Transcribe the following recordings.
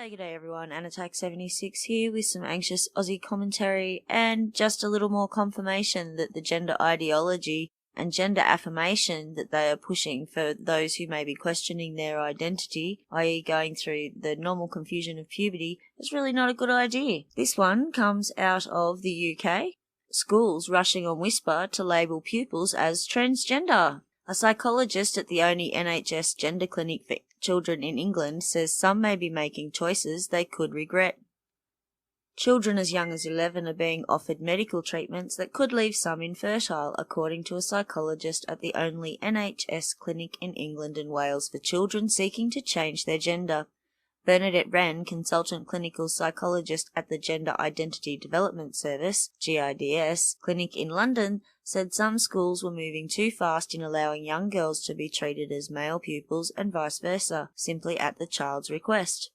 G'day everyone, Anattack76 here with some anxious Aussie commentary and just a little more confirmation that the gender ideology and gender affirmation that they are pushing for those who may be questioning their identity, i.e. going through the normal confusion of puberty, is really not a good idea. This one comes out of the UK. Schools rushing on whisper to label pupils as transgender. A psychologist at the only NHS gender clinic for children in England says some may be making choices they could regret. Children as young as 11 are being offered medical treatments that could leave some infertile, according to a psychologist at the only NHS clinic in England and Wales for children seeking to change their gender. Bernadette Wren, consultant clinical psychologist at the Gender Identity Development Service, GIDS, clinic in London, said some schools were moving too fast in allowing young girls to be treated as male pupils and vice versa, simply at the child's request.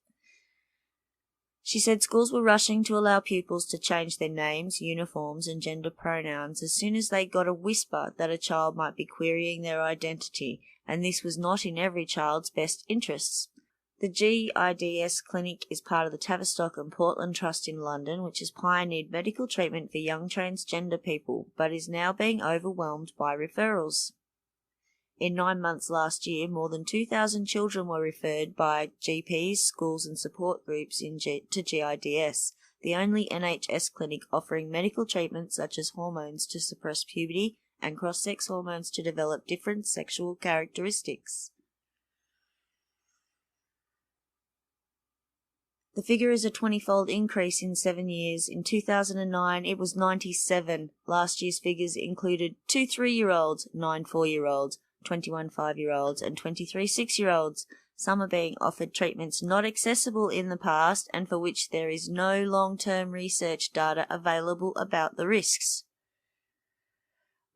She said schools were rushing to allow pupils to change their names, uniforms and gender pronouns as soon as they got a whisper that a child might be querying their identity, and this was not in every child's best interests. The GIDS clinic is part of the Tavistock and Portland Trust in London, which has pioneered medical treatment for young transgender people, but is now being overwhelmed by referrals. In 9 months last year, more than 2,000 children were referred by GPs, schools and support groups to GIDS, the only NHS clinic offering medical treatments such as hormones to suppress puberty and cross-sex hormones to develop different sexual characteristics. The figure is a 20-fold increase in 7 years. In 2009, it was 97. Last year's figures included 2 3-year-olds, 9 4-year-olds, 21 5-year-olds, and 23 6-year-olds. Some are being offered treatments not accessible in the past and for which there is no long-term research data available about the risks.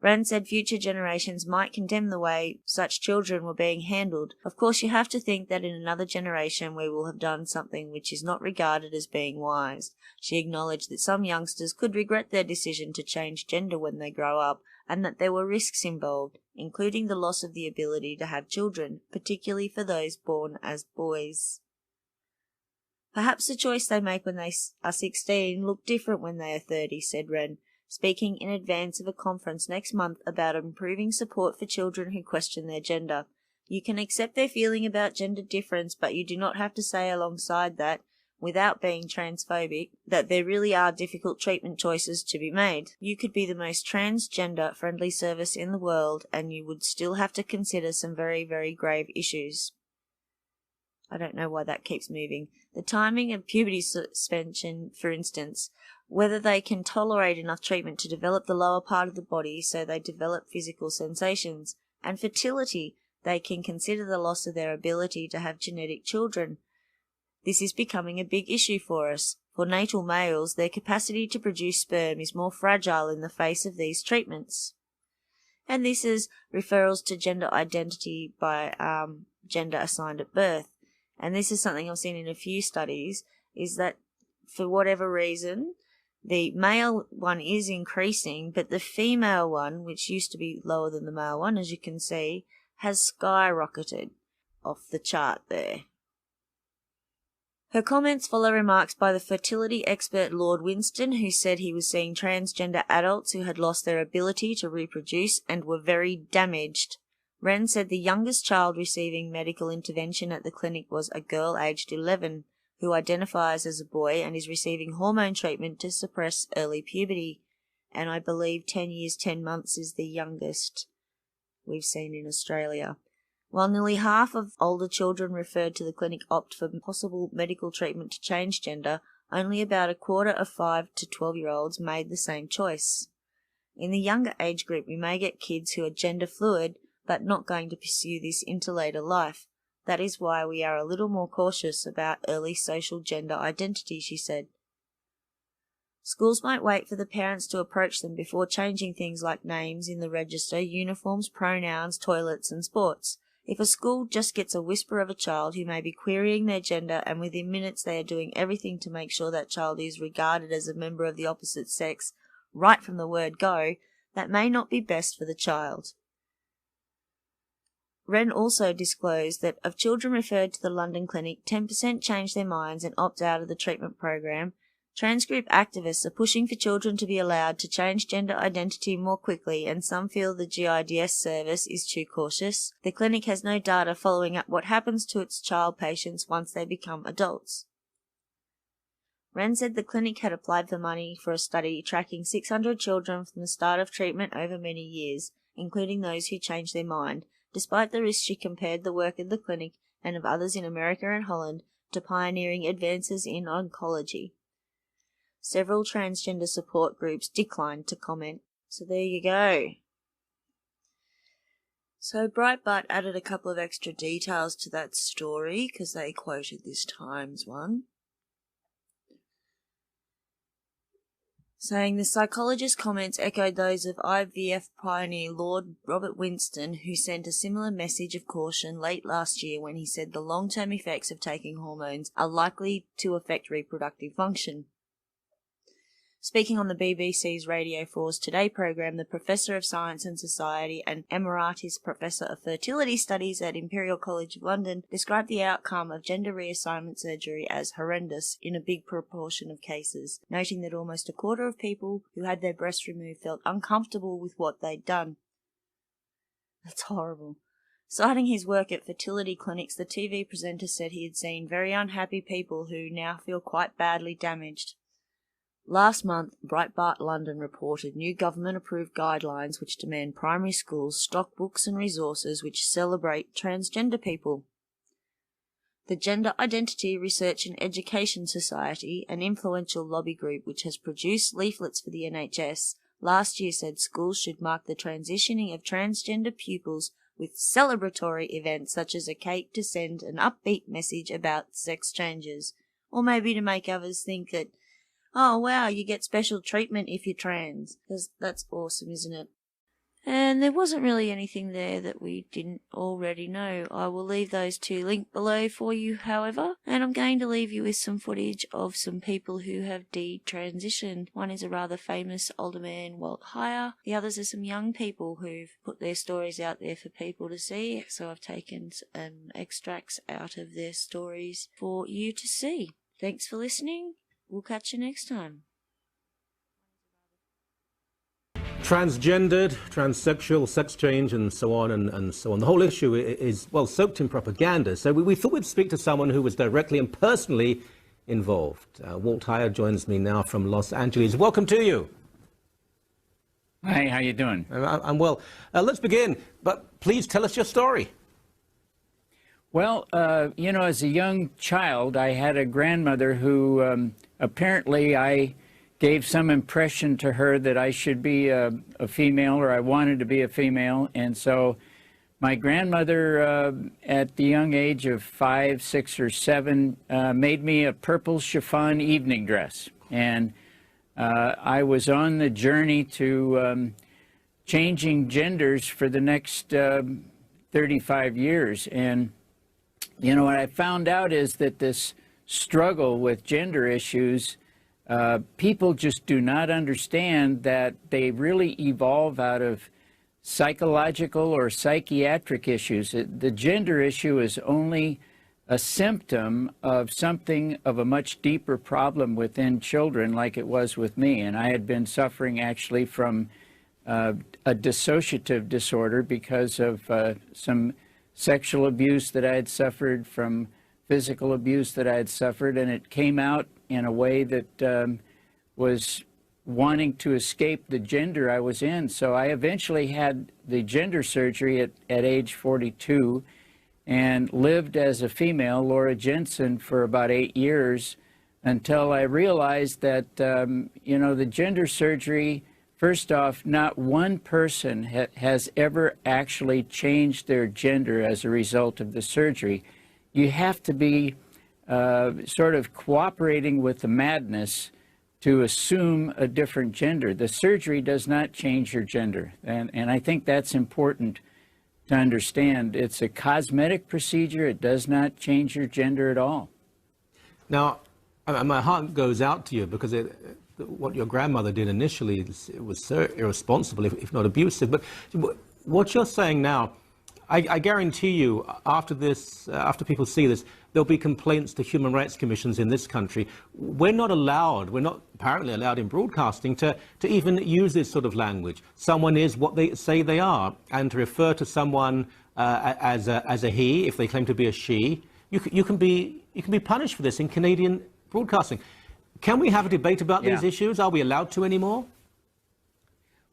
Rand said future generations might condemn the way such children were being handled. Of course, you have to think that in another generation we will have done something which is not regarded as being wise. She acknowledged that some youngsters could regret their decision to change gender when they grow up, and that there were risks involved, including the loss of the ability to have children, particularly for those born as boys. Perhaps the choice they make when they are 16 look different when they are 30, said Wren, speaking in advance of a conference next month about improving support for children who question their gender. You can accept their feeling about gender difference, but you do not have to say alongside that, without being transphobic, that there really are difficult treatment choices to be made. You could be the most transgender-friendly service in the world, and you would still have to consider some very, very grave issues. I don't know why that keeps moving. The timing of puberty suspension, for instance, whether they can tolerate enough treatment to develop the lower part of the body so they develop physical sensations, and fertility, they can consider the loss of their ability to have genetic children. This is becoming a big issue for us. For natal males, their capacity to produce sperm is more fragile in the face of these treatments. And this is referrals to gender identity by gender assigned at birth. And this is something I've seen in a few studies, is that for whatever reason, the male one is increasing, but the female one, which used to be lower than the male one, as you can see, has skyrocketed off the chart there. Her comments follow remarks by the fertility expert Lord Winston, who said he was seeing transgender adults who had lost their ability to reproduce and were very damaged. Wren said the youngest child receiving medical intervention at the clinic was a girl aged 11, who identifies as a boy and is receiving hormone treatment to suppress early puberty, and I believe 10 years 10 months is the youngest we've seen in Australia. While nearly half of older children referred to the clinic opt for possible medical treatment to change gender, only about a quarter of 5 to 12-year-olds made the same choice. In the younger age group, we may get kids who are gender fluid but not going to pursue this into later life. That is why we are a little more cautious about early social gender identity, she said. Schools might wait for the parents to approach them before changing things like names in the register, uniforms, pronouns, toilets and sports. If a school just gets a whisper of a child who may be querying their gender and within minutes they are doing everything to make sure that child is regarded as a member of the opposite sex, right from the word go, that may not be best for the child. Wren also disclosed that of children referred to the London clinic, 10% changed their minds and opt out of the treatment program. Trans group activists are pushing for children to be allowed to change gender identity more quickly, and some feel the GIDS service is too cautious. The clinic has no data following up what happens to its child patients once they become adults. Wren said the clinic had applied for money for a study tracking 600 children from the start of treatment over many years, including those who changed their mind. Despite the risk, she compared the work of the clinic and of others in America and Holland to pioneering advances in oncology. Several transgender support groups declined to comment. So there you go. So Breitbart added a couple of extra details to that story because they quoted this Times one, saying the psychologist's comments echoed those of IVF pioneer Lord Robert Winston, who sent a similar message of caution late last year when he said the long-term effects of taking hormones are likely to affect reproductive function. Speaking on the BBC's Radio 4's Today program, the Professor of Science and Society and Emeritus Professor of Fertility Studies at Imperial College London described the outcome of gender reassignment surgery as horrendous in a big proportion of cases, noting that almost a quarter of people who had their breasts removed felt uncomfortable with what they'd done. That's horrible. Citing his work at fertility clinics, the TV presenter said he had seen very unhappy people who now feel quite badly damaged. Last month, Breitbart London reported new government-approved guidelines which demand primary schools stock books and resources which celebrate transgender people. The Gender Identity Research and Education Society, an influential lobby group which has produced leaflets for the NHS, last year said schools should mark the transitioning of transgender pupils with celebratory events such as a cake to send an upbeat message about sex changes, or maybe to make others think that, oh wow, you get special treatment if you're trans. Because that's awesome, isn't it? And there wasn't really anything there that we didn't already know. I will leave those two linked below for you, however. And I'm going to leave you with some footage of some people who have detransitioned. One is a rather famous older man, Walt Heyer. The others are some young people who've put their stories out there for people to see. So I've taken some extracts out of their stories for you to see. Thanks for listening. We'll catch you next time. Transgendered, transsexual, sex change, and so on and so on. The whole issue is, well, soaked in propaganda. So we thought we'd speak to someone who was directly and personally involved. Walt Heyer joins me now from Los Angeles. Welcome to you. Hi, how you doing? I'm well. Let's begin, but please tell us your story. Well, you know, as a young child, I had a grandmother who apparently I gave some impression to her that I should be a female, or I wanted to be a female. And so my grandmother, at the young age of 5, 6, or 7, made me a purple chiffon evening dress. And I was on the journey to changing genders for the next 35 years. And you know, what I found out is that this struggle with gender issues, people just do not understand that they really evolve out of psychological or psychiatric issues. The gender issue is only a symptom of something of a much deeper problem within children, like it was with me. And I had been suffering actually from a dissociative disorder because of some sexual abuse that I had suffered, from physical abuse that I had suffered, and it came out in a way that was wanting to escape the gender I was in. So I eventually had the gender surgery at age 42 and lived as a female, Laura Jensen, for about 8 years until I realized that, you know, the gender surgery, first off, not one person has ever actually changed their gender as a result of the surgery. You have to be sort of cooperating with the madness to assume a different gender. The surgery does not change your gender, and I think that's important to understand. It's a cosmetic procedure. It does not change your gender at all. Now, my heart goes out to you because what your grandmother did initially was so irresponsible, if not abusive. But what you're saying now, I guarantee you, after this, after people see this, there'll be complaints to human rights commissions in this country. We're not apparently allowed in broadcasting to even use this sort of language. Someone is what they say they are, and to refer to someone as a he, if they claim to be a she, you can be punished for this in Canadian broadcasting. Can we have a debate about these issues? Are we allowed to anymore?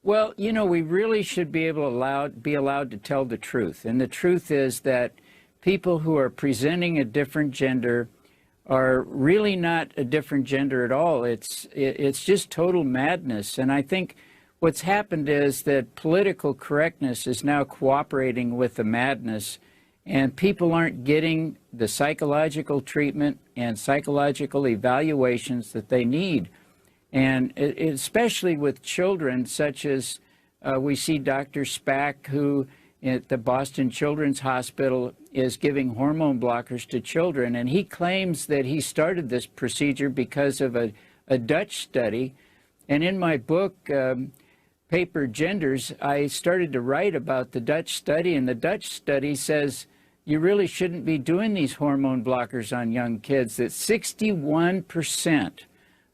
Well, you know, we really should be allowed to tell the truth. And the truth is that people who are presenting a different gender are really not a different gender at all. It's just total madness. And I think what's happened is that political correctness is now cooperating with the madness, and people aren't getting the psychological treatment and psychological evaluations that they need. And especially with children, such as we see Dr. Spack, who at the Boston Children's Hospital is giving hormone blockers to children. And he claims that he started this procedure because of a Dutch study. And in my book, Paper Genders, I started to write about the Dutch study. And the Dutch study says you really shouldn't be doing these hormone blockers on young kids, that 61%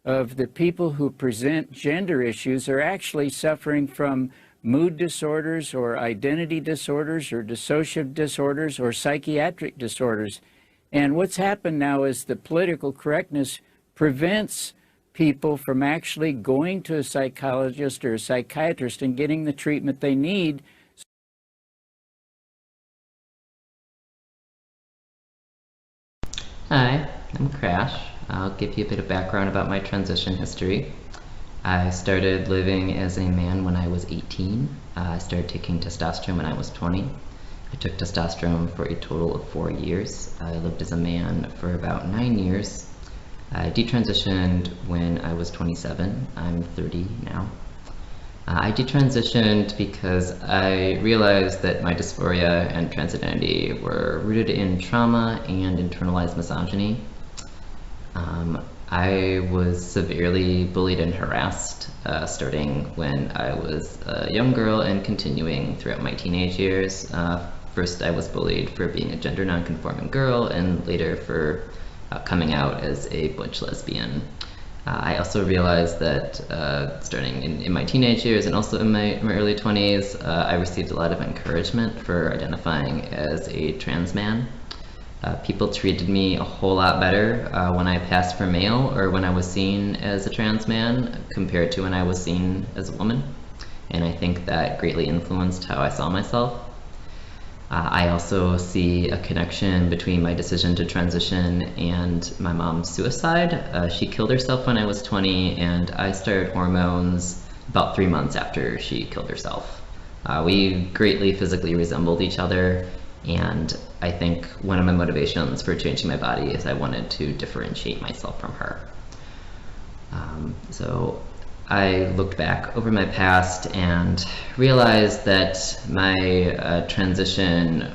of the people who present gender issues are actually suffering from mood disorders or identity disorders or dissociative disorders or psychiatric disorders. And what's happened now is the political correctness prevents people from actually going to a psychologist or a psychiatrist and getting the treatment they need. Hi, I'm Crash. I'll give you a bit of background about my transition history. I started living as a man when I was 18. I started taking testosterone when I was 20. I took testosterone for a total of 4 years. I lived as a man for about 9 years. I detransitioned when I was 27. I'm 30 now. I detransitioned because I realized that my dysphoria and transidentity were rooted in trauma and internalized misogyny. I was severely bullied and harassed starting when I was a young girl and continuing throughout my teenage years. First I was bullied for being a gender non-conforming girl, and later for coming out as a butch lesbian. I also realized that starting in my teenage years and also in my early 20s, I received a lot of encouragement for identifying as a trans man. People treated me a whole lot better when I passed for male or when I was seen as a trans man compared to when I was seen as a woman. And I think that greatly influenced how I saw myself. I also see a connection between my decision to transition and my mom's suicide. She killed herself when I was 20, and I started hormones about 3 months after she killed herself. We greatly physically resembled each other, and I think one of my motivations for changing my body is I wanted to differentiate myself from her. So I looked back over my past and realized that my transition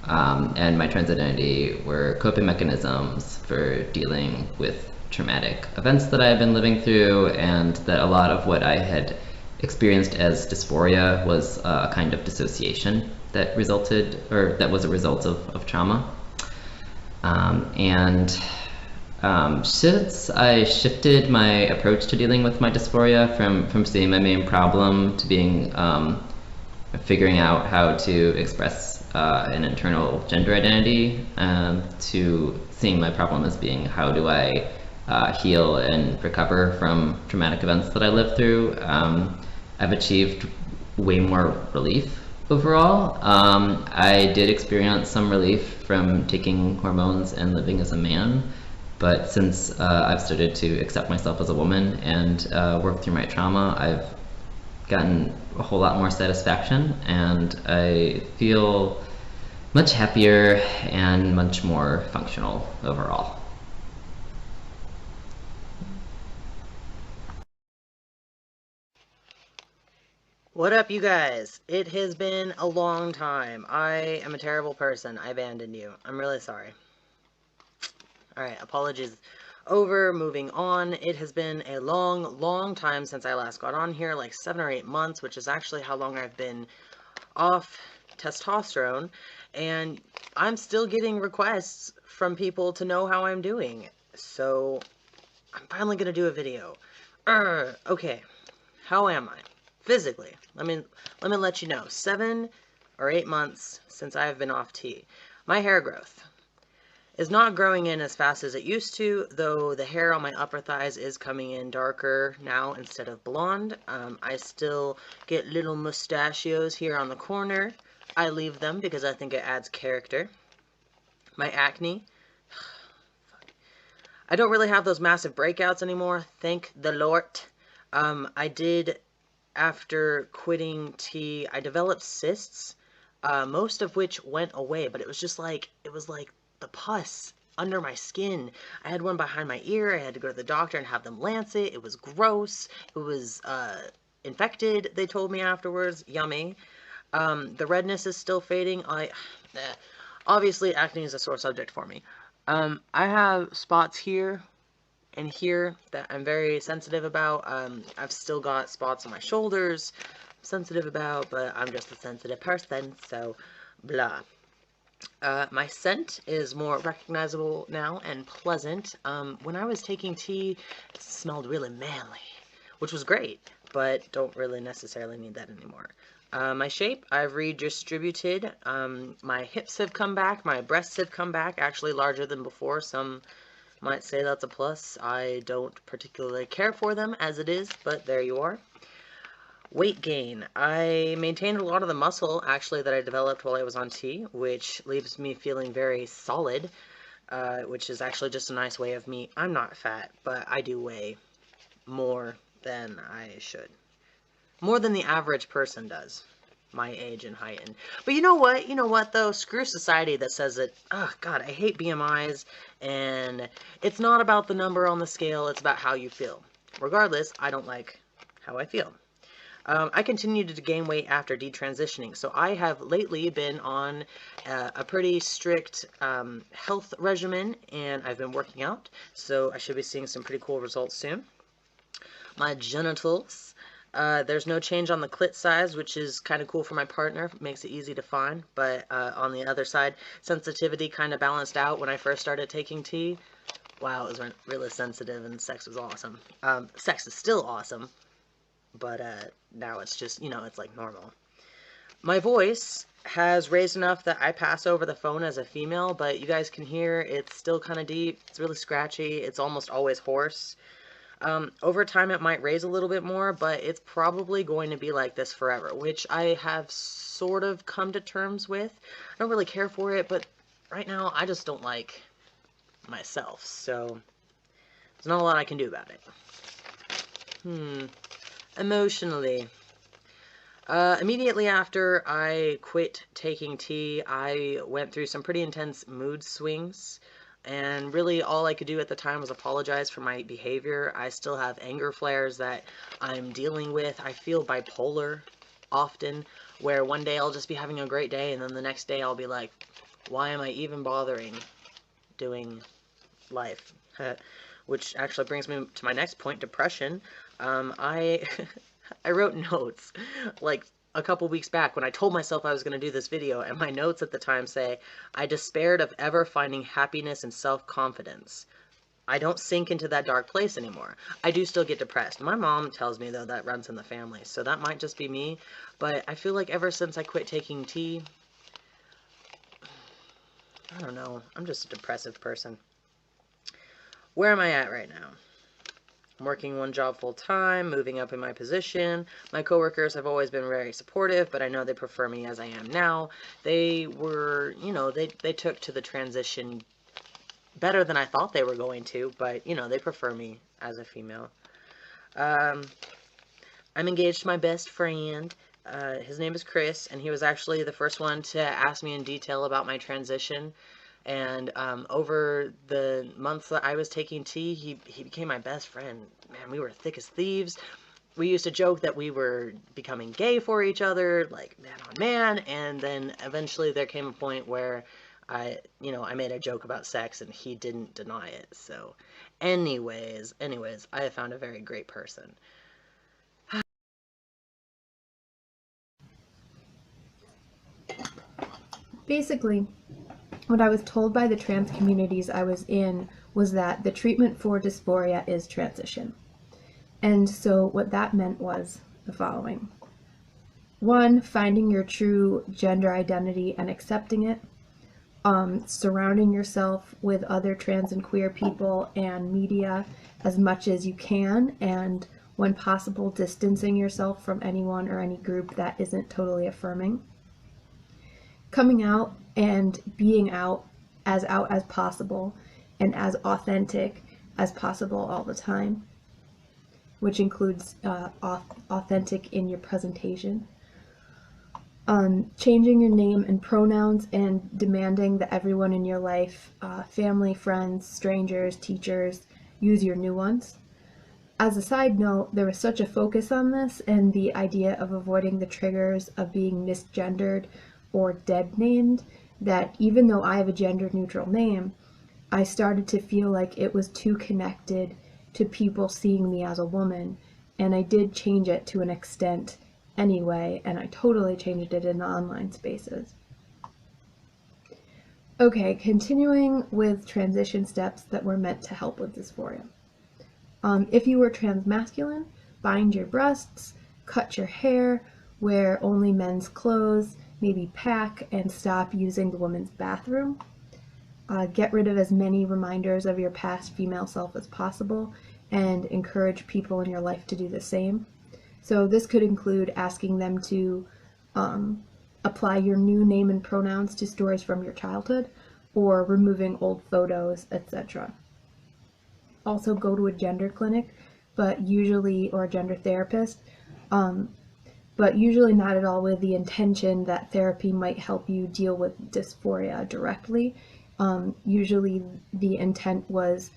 and my trans identity were coping mechanisms for dealing with traumatic events that I had been living through, and that a lot of what I had experienced as dysphoria was a kind of dissociation that resulted, or that was a result of trauma. Since I shifted my approach to dealing with my dysphoria from seeing my main problem to being figuring out how to express an internal gender identity, to seeing my problem as being how do I heal and recover from traumatic events that I lived through, I've achieved way more relief overall. I did experience some relief from taking hormones and living as a man, but since I've started to accept myself as a woman and work through my trauma, I've gotten a whole lot more satisfaction, and I feel much happier and much more functional overall. What up, you guys? It has been a long time. I am a terrible person. I abandoned you. I'm really sorry. Alright, apologies over. Moving on. It has been a long time since I last got on here, like 7 or 8 months, which is actually how long I've been off testosterone, and I'm still getting requests from people to know how I'm doing. So I'm finally gonna do a video. Okay, how am I physically? Let me let you know. 7 or 8 months since I have been off tea. My hair growth is not growing in as fast as it used to, though the hair on my upper thighs is coming in darker now instead of blonde. I still get little mustachios here on the corner. I leave them because I think it adds character. My acne, I don't really have those massive breakouts anymore, thank the Lord. I did, after quitting tea, I developed cysts, most of which went away, but it was just like, it was like the pus under my skin. I had one behind my ear. I had to go to the doctor and have them lance it. It was gross. It was infected, they told me afterwards. Yummy. The redness is still fading. Obviously, acne is a sore subject for me. I have spots here and here that I'm very sensitive about. I've still got spots on my shoulders I'm sensitive about, but I'm just a sensitive person, so blah. My scent is more recognizable now and pleasant. When I was taking tea, it smelled really manly, which was great, but don't really necessarily need that anymore. My shape, I've redistributed. My hips have come back. My breasts have come back, actually larger than before. Some might say that's a plus. I don't particularly care for them as it is, but there you are. Weight gain. I maintained a lot of the muscle, actually, that I developed while I was on tea, which leaves me feeling very solid, which is actually just a nice way of me. I'm not fat, but I do weigh more than I should. More than the average person does, my age and height. But you know what? You know what, though? Screw society that says that, oh, God, I hate BMIs, and it's not about the number on the scale, it's about how you feel. Regardless, I don't like how I feel. I continued to gain weight after detransitioning, so I have lately been on a pretty strict health regimen, and I've been working out, so I should be seeing some pretty cool results soon. My genitals, there's no change on the clit size, which is kind of cool for my partner, makes it easy to find, but on the other side, sensitivity kind of balanced out when I first started taking tea. Wow, it was really sensitive, and sex was awesome. Sex is still awesome, but now it's just, you know, it's like normal. My voice has raised enough that I pass over the phone as a female, but you guys can hear it's still kind of deep. It's really scratchy. It's almost always hoarse. Over time it might raise a little bit more, but it's probably going to be like this forever, which I have sort of come to terms with. I don't really care for it, but right now I just don't like myself, so there's not a lot I can do about it. Emotionally. Immediately after I quit taking tea, I went through some pretty intense mood swings, and really all I could do at the time was apologize for my behavior. I still have anger flares that I'm dealing with. I feel bipolar often, where one day I'll just be having a great day, and then the next day I'll be like, why am I even bothering doing life? Which actually brings me to my next point, depression. I wrote notes like a couple weeks back when I told myself I was going to do this video, and my notes at the time say, I despaired of ever finding happiness and self-confidence. I don't sink into that dark place anymore. I do still get depressed. My mom tells me, though, that runs in the family, so that might just be me, but I feel like ever since I quit taking tea, I don't know, I'm just a depressive person. Where am I at right now? I'm working one job full time, moving up in my position. My coworkers have always been very supportive, but I know they prefer me as I am now. They were, you know, they took to the transition better than I thought they were going to, but, you know, they prefer me as a female. I'm engaged to my best friend. His name is Chris, and he was actually the first one to ask me in detail about my transition. And over the months that I was taking tea, he became my best friend. Man, we were thick as thieves. We used to joke that we were becoming gay for each other, like man on man, and then eventually there came a point where I made a joke about sex, and he didn't deny it. So anyways, I have found a very great person. Basically, what I was told by the trans communities I was in was that the treatment for dysphoria is transition. And so what that meant was the following. 1, finding your true gender identity and accepting it. Surrounding yourself with other trans and queer people and media as much as you can, and when possible, distancing yourself from anyone or any group that isn't totally affirming. Coming out and being out as possible and as authentic as possible all the time, which includes authentic in your presentation. Changing your name and pronouns and demanding that everyone in your life, family, friends, strangers, teachers, use your new ones. As a side note, there was such a focus on this and the idea of avoiding the triggers of being misgendered or dead named that even though I have a gender neutral name, I started to feel like it was too connected to people seeing me as a woman, and I did change it to an extent anyway, and I totally changed it in the online spaces. Okay, continuing with transition steps that were meant to help with dysphoria. If you were transmasculine, bind your breasts, cut your hair, wear only men's clothes, maybe pack, and stop using the women's bathroom. Get rid of as many reminders of your past female self as possible, and encourage people in your life to do the same. So this could include asking them to apply your new name and pronouns to stories from your childhood, or removing old photos, etc. Also go to a gender clinic, or a gender therapist, but usually not at all with the intention that therapy might help you deal with dysphoria directly. Usually the intent was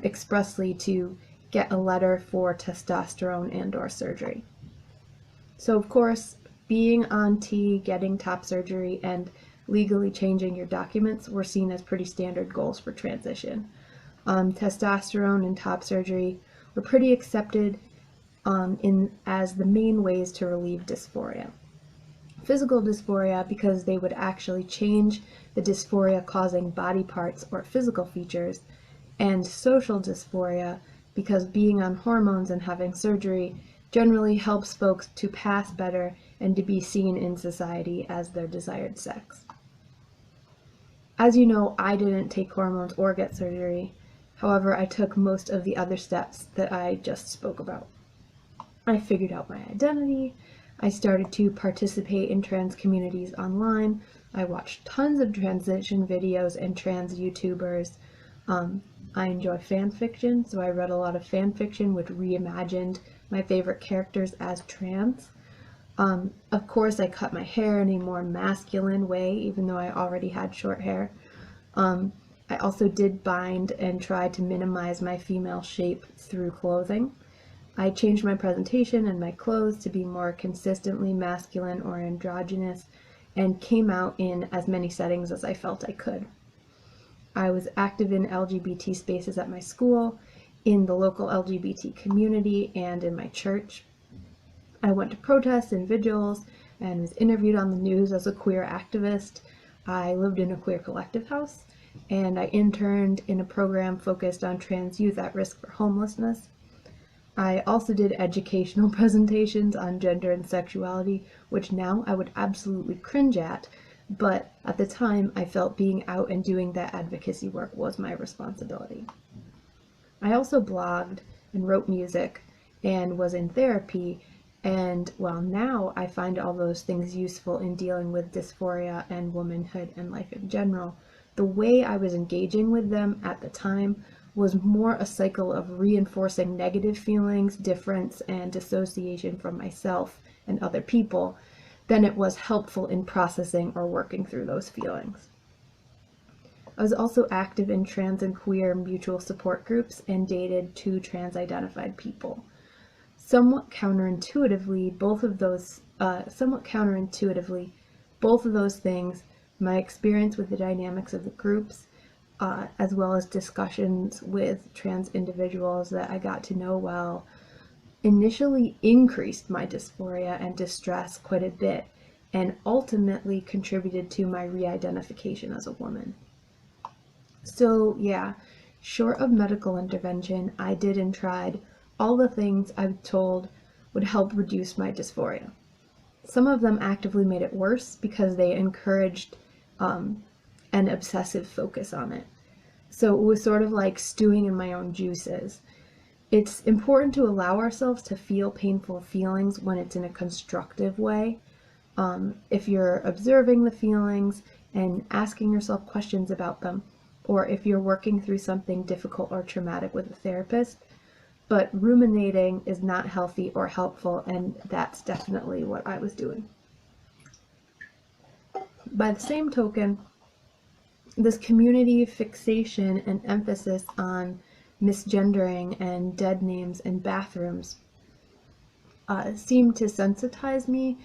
expressly to get a letter for testosterone and/or surgery. So of course, being on T, getting top surgery, and legally changing your documents were seen as pretty standard goals for transition. Testosterone and top surgery were pretty accepted as the main ways to relieve dysphoria. Physical dysphoria, because they would actually change the dysphoria causing body parts or physical features, and social dysphoria, because being on hormones and having surgery generally helps folks to pass better and to be seen in society as their desired sex. As you know, I didn't take hormones or get surgery. However, I took most of the other steps that I just spoke about. I figured out my identity. I started to participate in trans communities online. I watched tons of transition videos and trans YouTubers. I enjoy fan fiction, so I read a lot of fan fiction which reimagined my favorite characters as trans. Of course, I cut my hair in a more masculine way, even though I already had short hair. I also did bind and try to minimize my female shape through clothing. I changed my presentation and my clothes to be more consistently masculine or androgynous, and came out in as many settings as I felt I could. I was active in LGBT spaces at my school, in the local LGBT community, and in my church. I went to protests and vigils and was interviewed on the news as a queer activist. I lived in a queer collective house, and I interned in a program focused on trans youth at risk for homelessness. I also did educational presentations on gender and sexuality, which now I would absolutely cringe at, but at the time I felt being out and doing that advocacy work was my responsibility. I also blogged and wrote music and was in therapy, and while now I find all those things useful in dealing with dysphoria and womanhood and life in general, the way I was engaging with them at the time was more a cycle of reinforcing negative feelings, difference, and dissociation from myself and other people than it was helpful in processing or working through those feelings. I was also active in trans and queer mutual support groups and dated 2 trans-identified people. Somewhat counterintuitively, both of those things, my experience with the dynamics of the groups, as well as discussions with trans individuals that I got to know well, initially increased my dysphoria and distress quite a bit, and ultimately contributed to my re-identification as a woman. So yeah, short of medical intervention, I did and tried all the things I was told would help reduce my dysphoria. Some of them actively made it worse because they encouraged an obsessive focus on it. So it was sort of like stewing in my own juices. It's important to allow ourselves to feel painful feelings when it's in a constructive way. If you're observing the feelings and asking yourself questions about them, or if you're working through something difficult or traumatic with a therapist, but ruminating is not healthy or helpful, and that's definitely what I was doing. By the same token, this community fixation and emphasis on misgendering and dead names in bathrooms seemed to sensitize me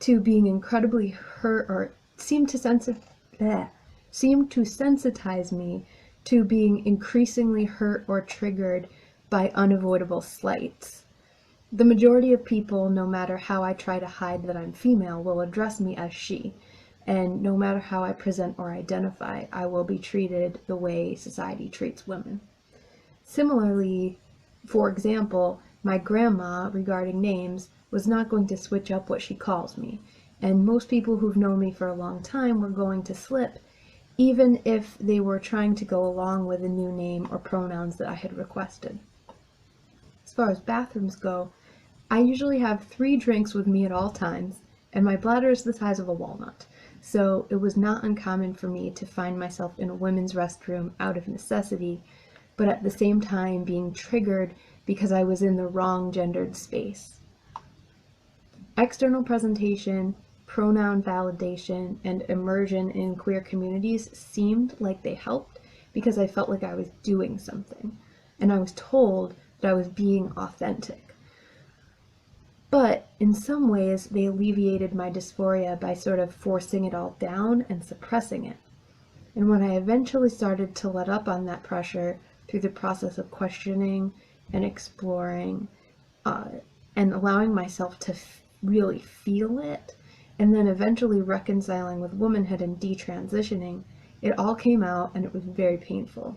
to being incredibly hurt, or seemed to sensitize me to being increasingly hurt or triggered by unavoidable slights. The majority of people, no matter how I try to hide that I'm female, will address me as she, and no matter how I present or identify, I will be treated the way society treats women. Similarly, for example, my grandma, regarding names, was not going to switch up what she calls me, and most people who've known me for a long time were going to slip, even if they were trying to go along with a new name or pronouns that I had requested. As far as bathrooms go, I usually have 3 drinks with me at all times, and my bladder is the size of a walnut, so it was not uncommon for me to find myself in a women's restroom out of necessity, but at the same time being triggered because I was in the wrong gendered space. External presentation, pronoun validation, and immersion in queer communities seemed like they helped because I felt like I was doing something, and I was told that I was being authentic. But in some ways, they alleviated my dysphoria by sort of forcing it all down and suppressing it. And when I eventually started to let up on that pressure through the process of questioning and exploring and allowing myself to really feel it, and then eventually reconciling with womanhood and detransitioning, it all came out and it was very painful.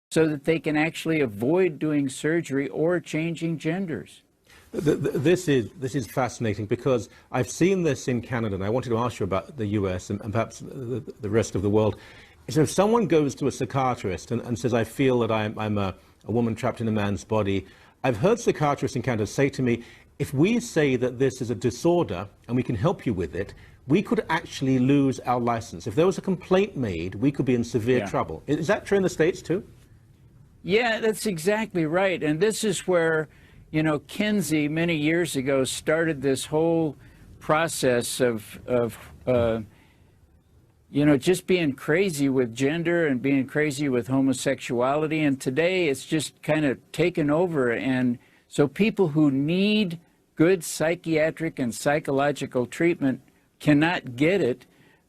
So that they can actually avoid doing surgery or changing genders. This is fascinating because I've seen this in Canada, and I wanted to ask you about the US and perhaps the rest of the world. So if someone goes to a psychiatrist and says, I feel that I'm a woman trapped in a man's body, I've heard psychiatrists in Canada say to me, if we say that this is a disorder and we can help you with it, we could actually lose our license. If there was a complaint made, we could be in severe trouble. Is that true in the States too? Yeah, that's exactly right. And this is where, you know, Kinsey many years ago started this whole process of you know, just being crazy with gender and being crazy with homosexuality. And today it's just kind of taken over. And so people who need good psychiatric and psychological treatment cannot get it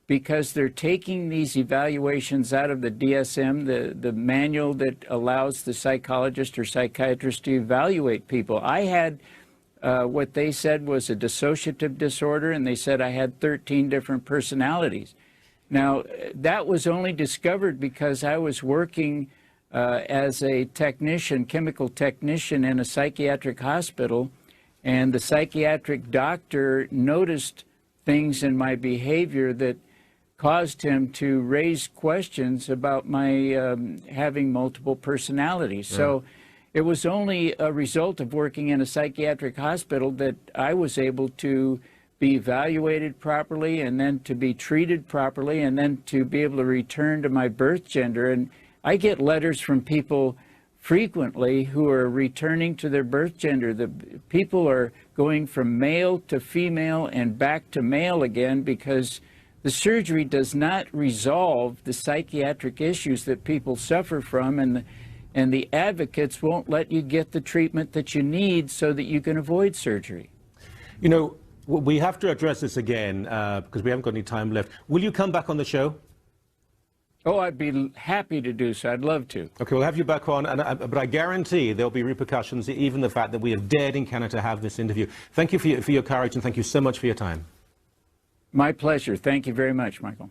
because they're taking these evaluations out of the DSM, the manual that allows the psychologist or psychiatrist to evaluate people. I had what they said was a dissociative disorder, and they said I had 13 different personalities. Now, that was only discovered because I was working as a technician, chemical technician in a psychiatric hospital, and the psychiatric doctor noticed things in my behavior that caused him to raise questions about my having multiple personalities. So it was only a result of working in a psychiatric hospital that I was able to be evaluated properly and then to be treated properly and then to be able to return to my birth gender. And I get letters from people frequently who are returning to their birth gender. The people are going from male to female and back to male again because the surgery does not resolve the psychiatric issues that people suffer from, and the advocates won't let you get the treatment that you need so that you can avoid surgery. You know, we have to address this again because we haven't got any time left. Will you come back on the show? Oh, I'd be happy to do so. I'd love to. Okay, we'll have you back on, but I guarantee there'll be repercussions, even the fact that we have dared in Canada to have this interview. Thank you for your courage, and thank you so much for your time. My pleasure. Thank you very much, Michael.